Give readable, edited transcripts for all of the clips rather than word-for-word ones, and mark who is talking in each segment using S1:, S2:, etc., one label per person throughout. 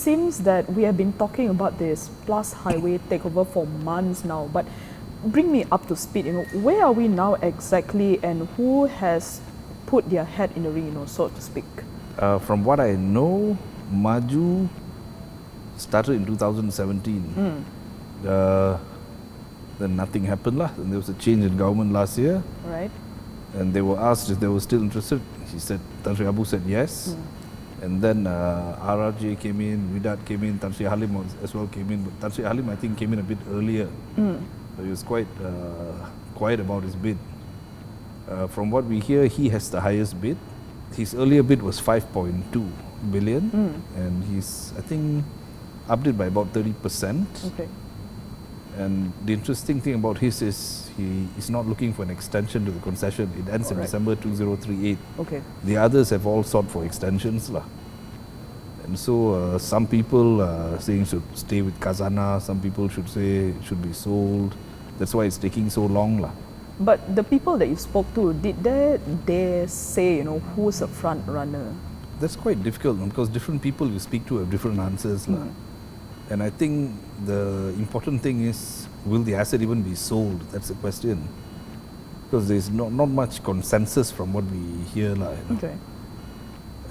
S1: seems that we have been talking about this Plus Highway takeover for months now, but bring me up to speed. Where are we now exactly, and who has put their head in the ring, so to speak?
S2: From what I know, Maju started in 2017. Then nothing happened lah. Then there was a change in government last year.
S1: Right.
S2: And they were asked if they were still interested. He said, Tan Sri Abu said yes. And then RRJ came in, Vidat came in, Tan Sri Halim as well came in. But Tan Sri Halim, I think, came in a bit earlier. So he was quite quiet about his bid. From what we hear, he has the highest bid. His earlier bid was 5.2 billion. And he's, I think, upped it by about 30%.
S1: Okay.
S2: And the interesting thing about his is he is not looking for an extension to the concession. It ends in December 2038.
S1: Okay.
S2: The others have all sought for extensions lah. And so some people saying should stay with Khazanah, some people should say it should be sold. That's why it's taking so long lah.
S1: But the people that you spoke to, did they dare say, who's a front runner?
S2: That's quite difficult because different people you speak to have different answers lah. And I think the important thing is, will the asset even be sold? That's the question. Because there's not much consensus from what we hear lah.
S1: Okay.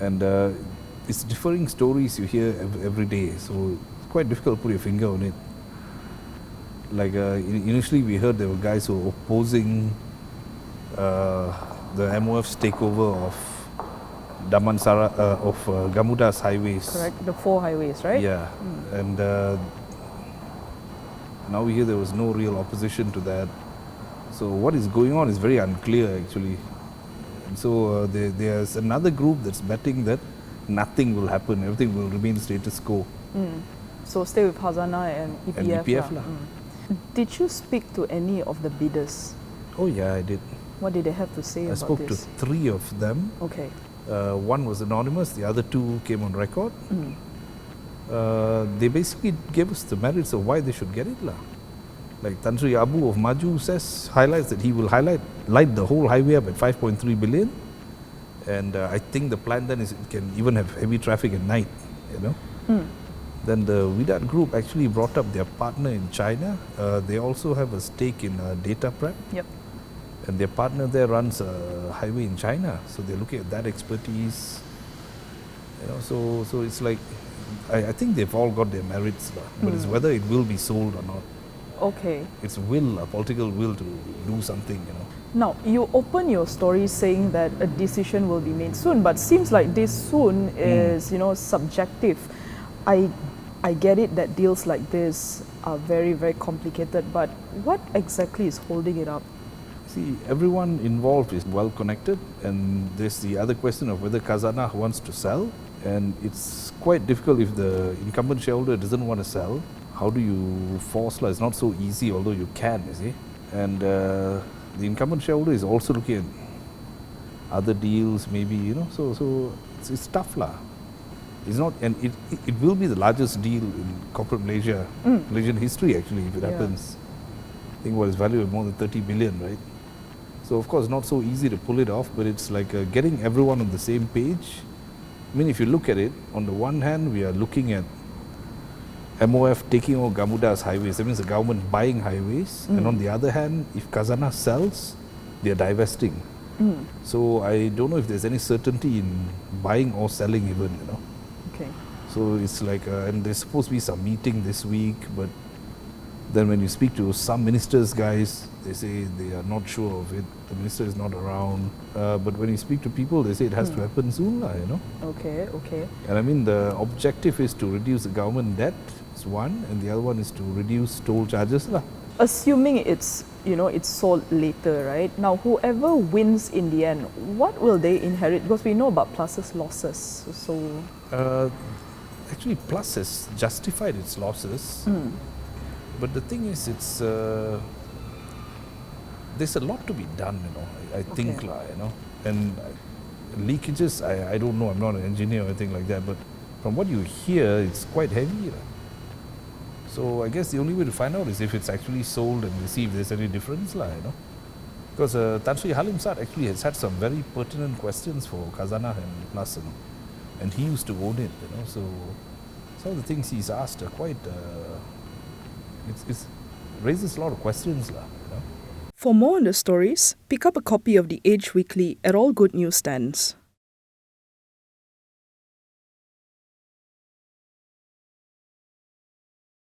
S2: And it's differing stories you hear every day, so it's quite difficult to put your finger on it. Like initially we heard there were guys who were opposing the MOF's takeover of Damansara, of Gamuda's highways.
S1: Correct, the 4 highways, right?
S2: Yeah, and now we hear there was no real opposition to that. So what is going on is very unclear actually. And so there's another group that's betting that nothing will happen, everything will remain status quo.
S1: So stay with Khazanah and EPF.
S2: And EPF lah.
S1: Did you speak to any of the bidders?
S2: Oh yeah, I did.
S1: What did they have to say about
S2: this? I spoke to 3 of them.
S1: Okay.
S2: One was anonymous, the other 2 came on record. They basically gave us the merits of why they should get it lah. Like Tan Sri Abu of Maju highlights that he will light the whole highway up at 5.3 billion. And I think the plan then is it can even have heavy traffic at night, Then the Vidat group actually brought up their partner in China. They also have a stake in data prep.
S1: Yep.
S2: And their partner there runs a highway in China. So they're looking at that expertise. So it's like, I think they've all got their merits, but it's whether it will be sold or not.
S1: Okay.
S2: It's a political will to do something,
S1: Now, you open your story saying that a decision will be made soon, but seems like this soon is, subjective. I get it that deals like this are very, very complicated, but what exactly is holding it up?
S2: See, everyone involved is well connected, and there's the other question of whether Khazanah wants to sell, and it's quite difficult if the incumbent shareholder doesn't want to sell. How do you force? It's not so easy, although you can, you see. And the incumbent shareholder is also looking at other deals, maybe, so it's tough lah. It's not, and it will be the largest deal in corporate Malaysian history actually, if it happens. I think what is valued at more than 30 billion, right? So of course not so easy to pull it off, but it's like getting everyone on the same page. I mean, if you look at it, on the one hand we are looking at MOF taking over Gamuda's highways, that means the government buying highways, and on the other hand, if Khazanah sells, they are divesting. So I don't know if there's any certainty in buying or selling even,
S1: Okay.
S2: So it's like, and there's supposed to be some meeting this week, but then when you speak to some ministers, guys, they say they are not sure of it. The minister is not around. But when you speak to people, they say it has to happen soon,
S1: Okay, okay.
S2: And I mean, the objective is to reduce the government debt, is one, and the other one is to reduce toll charges,
S1: Assuming it's sold later, right? Now, whoever wins in the end, what will they inherit? Because we know about Plus's losses. So,
S2: actually, Plus has justified its losses, but the thing is, it's there's a lot to be done, I think, and leakages. I don't know. I'm not an engineer or anything like that, but from what you hear, it's quite heavy. So I guess the only way to find out is if it's actually sold and we see if there's any difference, Because Tan Sri Halim Sar actually has had some very pertinent questions for Khazanah and Plus, and he used to own it, So some of the things he's asked are quite, it's raises a lot of questions, lah.
S1: For more on the stories, pick up a copy of The Age Weekly at all good newsstands.